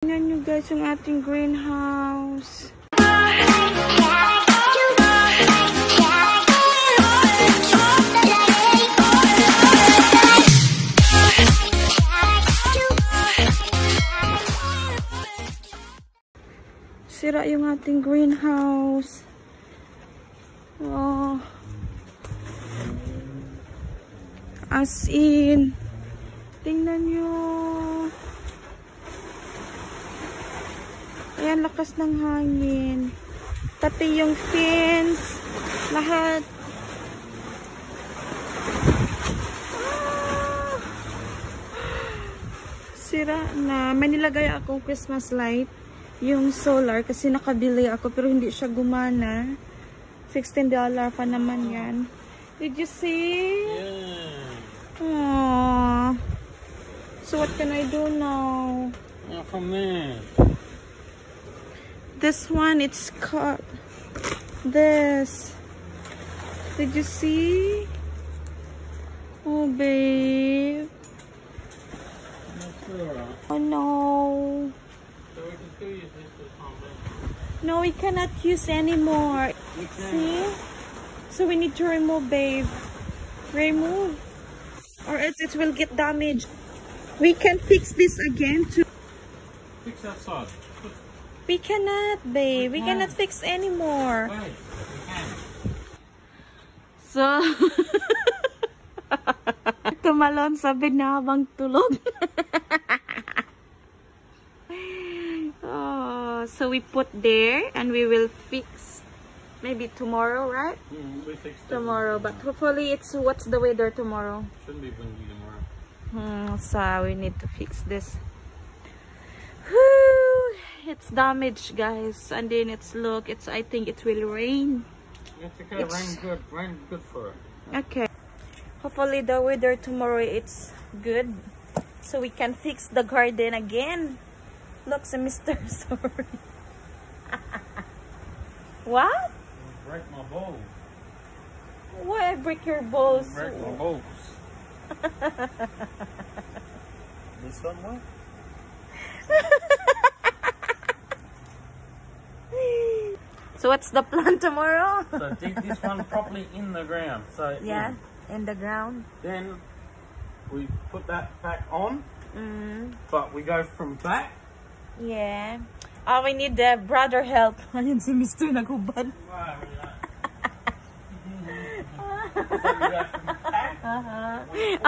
Tingnan nyo guys yung ating greenhouse. Sira yung ating greenhouse. Oh. As in, tingnan nyo. Ayan, lakas ng hangin. Pati yung fence, lahat. Sira na. May nilagay akong Christmas light. Yung solar kasi nakabili ako pero hindi siya gumana. $16 pa naman yan. Did you see? Yeah. Aww. So what can I do now? From there. This one, it's cut. This. Did you see? Oh, babe. Oh, no. So we can still use this for something. No, we cannot use anymore. See? So we need to remove, babe. Remove. Or else it will get damaged. We can fix this again too. Fix that side. We cannot, babe. We cannot fix anymore. Wait, we can. So, tumalon sa bed na habang tulog. Oh, so we put there and we will fix maybe tomorrow, right? We fixed it. Tomorrow, but hopefully it's what's the weather tomorrow? Shouldn't be windy tomorrow. So we need to fix this. Whew, it's damaged, guys, and then I think it will rain. It's okay. Rain good for it. Okay, hopefully the weather tomorrow it's good so we can fix the garden again. Look, Mr. Sorry. What? Break my balls. Why I break your balls? Break my balls. This one what? So what's the plan tomorrow? So dig this one properly in the ground. So Yeah, in the ground. Then we put that back on, but we go from back. Yeah. Oh, we need the brother help. Ayun si Mr. Nagubad.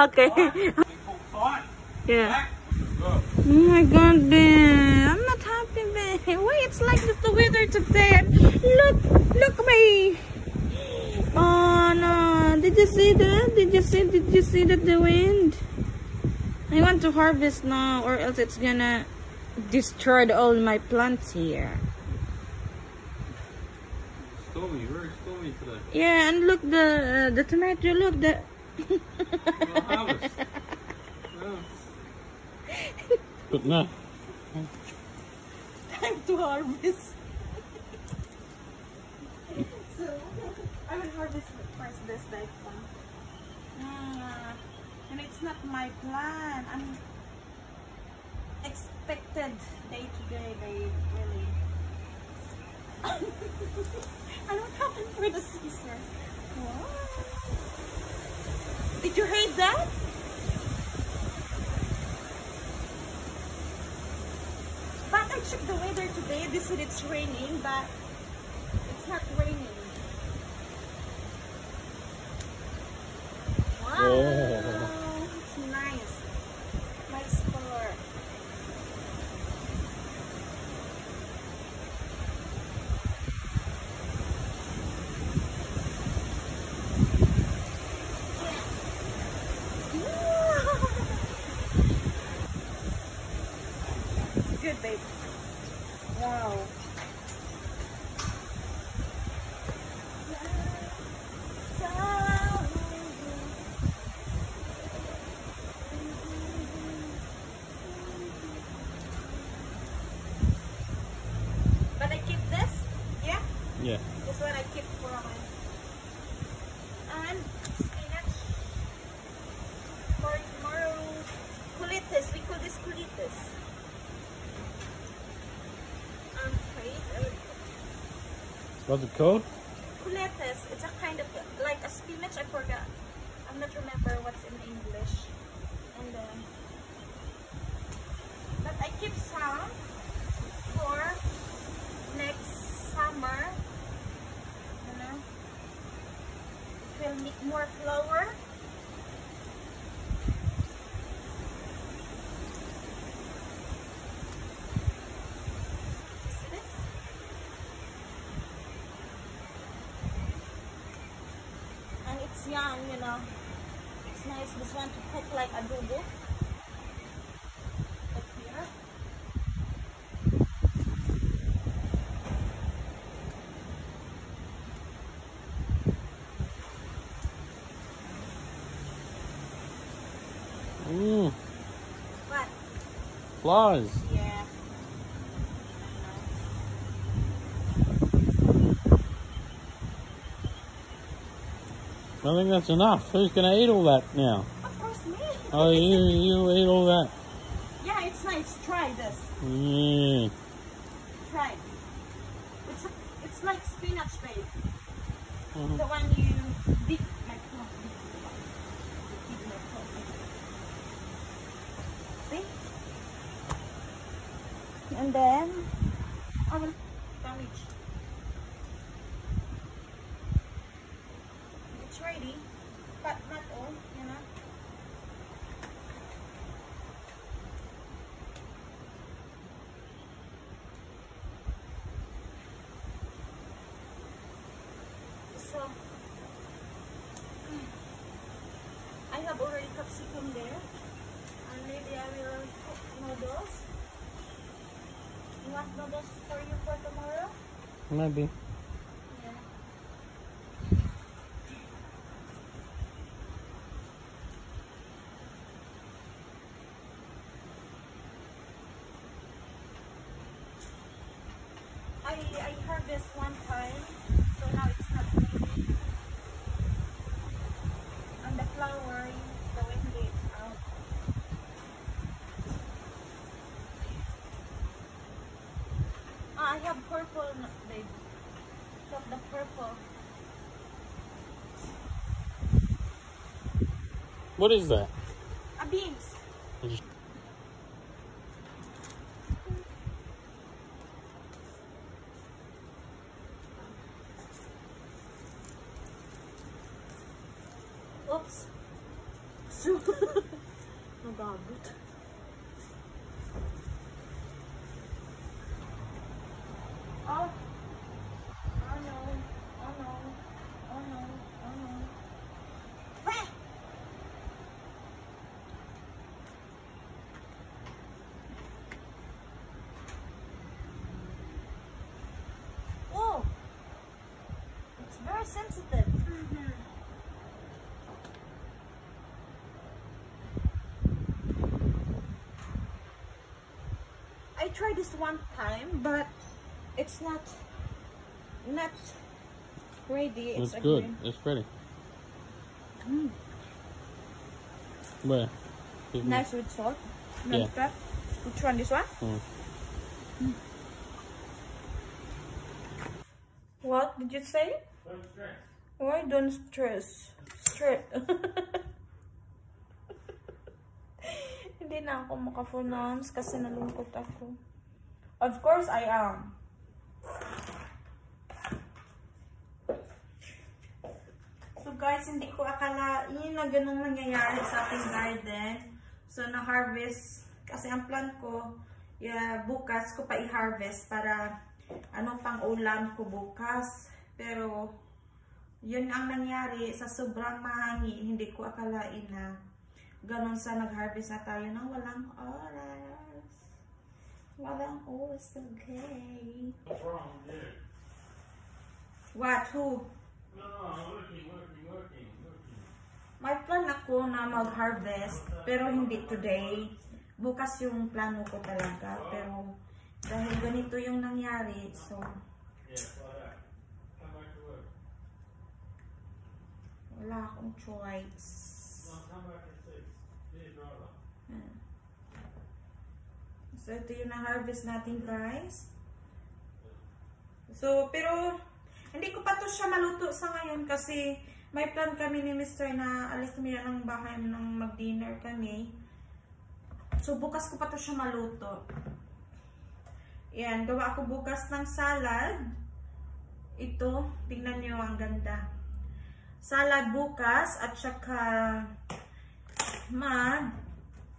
Okay. Yeah. Oh my god, babe. I'm not happy, babe. Why it's like this the weather today? Look me. Oh no. Did you see that? Did you see that the wind? I want to harvest now or else it's gonna destroy all my plants here. Stormy, very stormy today. Yeah, and look the tomato, look the Harvest. But no. time to harvest. So I will harvest first this next one. And it's not my plan. I'm expected day to day, babe. Really. And what happened for the Caesar? What? Did you hate that? But I checked the weather today. They said it's raining, but it's not raining. Wow, it's nice. Nice color. Good, babe. Wow. But I keep this, yeah? Yeah. This one I keep for my and spinach for tomorrow. Kulitis, we call this kulitis. What's it called? Culetes. It's a kind of like a spinach. I forgot. I'm not remember what's in English. And but I keep some for next summer. You know, it will make more flour. Young, you know, it's nice. This one to cook like adobo. Up here. What? Flies. Yeah. I think that's enough. Who's going to eat all that now? Of course, me. Oh, you eat all that? Yeah, it's nice. Try this. Yeah. Try. It's like spinach bake. The one you dip like see? And then I will sandwich. It's ready, but not all, you know. So I have already capsicum there, and maybe I will cook noodles. You want noodles for you for tomorrow? Maybe. Yeah. I heard this one time, so now it's not ready. And the flour is the way it's out. I have purple, babe. Look, the purple. What is that? A beans. Oops. So, nagagot. Oh. Oh no. Oh no. Oh no. Oh no. Ah! Oh. It's very sensitive. I tried this one time, but it's not ready. It's good. It's ready. Where? Nice with salt. Yeah. Like that. Which one? This one? What did you say? Don't stress. Why don't stress? Stress. Hindi na ako maka-pronounce kasi nalungkot ako. Of course, I am. So guys, hindi ko akalain na ganun mangyayari sa ating garden. So na-harvest, kasi ang plan ko, bukas ko pa i-harvest para anong pang ulam ko bukas. Pero yun ang nangyari sa sobrang mahangin. Hindi ko akalain na ganon sa nag-harvest na tayo ng walang oras. Walang oras, okay. What's wrong, dude? What? Who? No, working. May plan ako na mag-harvest, pero hindi today. Bukas yung plano ko talaga. Pero dahil ganito yung nangyari, so wala akong choice. So ito yung na-harvest natin, guys. So, pero Hindi ko pa to siya maluto sa ngayon kasi may plan kami ni Mr. na alis kami na ng bahay nang mag-dinner kami. So, bukas ko pa to siya maluto. Yan, gawa ako bukas ng salad. Ito, tingnan nyo, ang ganda. Salad bukas at saka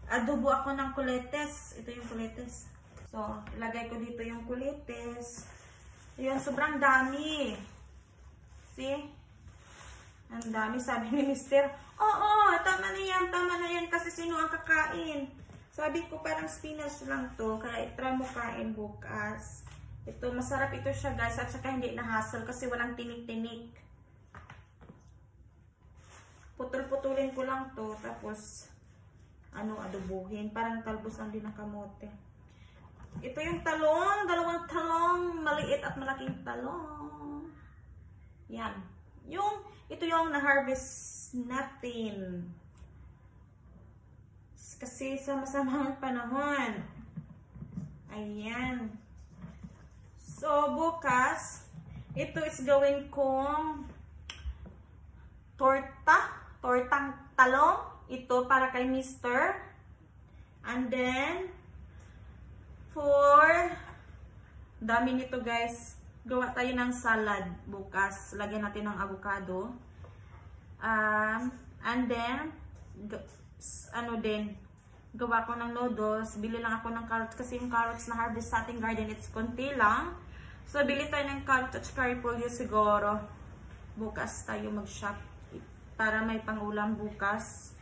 adobo ako ng kuletes. Ito yung kuletes. So, ilagay ko dito yung kuletes. Yun, sobrang dami. See? Ang dami, sabi ni Mr. Oo, tama na yan kasi sino ang kakain? Sabi ko parang spinach lang to, kaya itry mo kain bukas. Ito, masarap ito siya guys, at saka hindi na-hassle kasi walang tinik-tinik. Putol-putulin ko lang to, tapos adobuhin. Parang talbos lang din ng kamote. Ito yung talong, dalawang talong, maliit at malaking talong. Yan. Ito yung na-harvest natin. Kasi sa masamang panahon. Ayan. So, bukas, ito is gawin kong tortang talong. Ito para kay Mr. And then, dami nito guys, gawa tayo ng salad bukas. Lagyan natin ng avocado. And then, gawa ko ng noodles. Bili lang ako ng carrots kasi yung carrots na harvest sa ating garden, it's konti lang. So, bili tayo ng carrots at curry pollo siguro. Bukas tayo mag-shop para may pangulam bukas.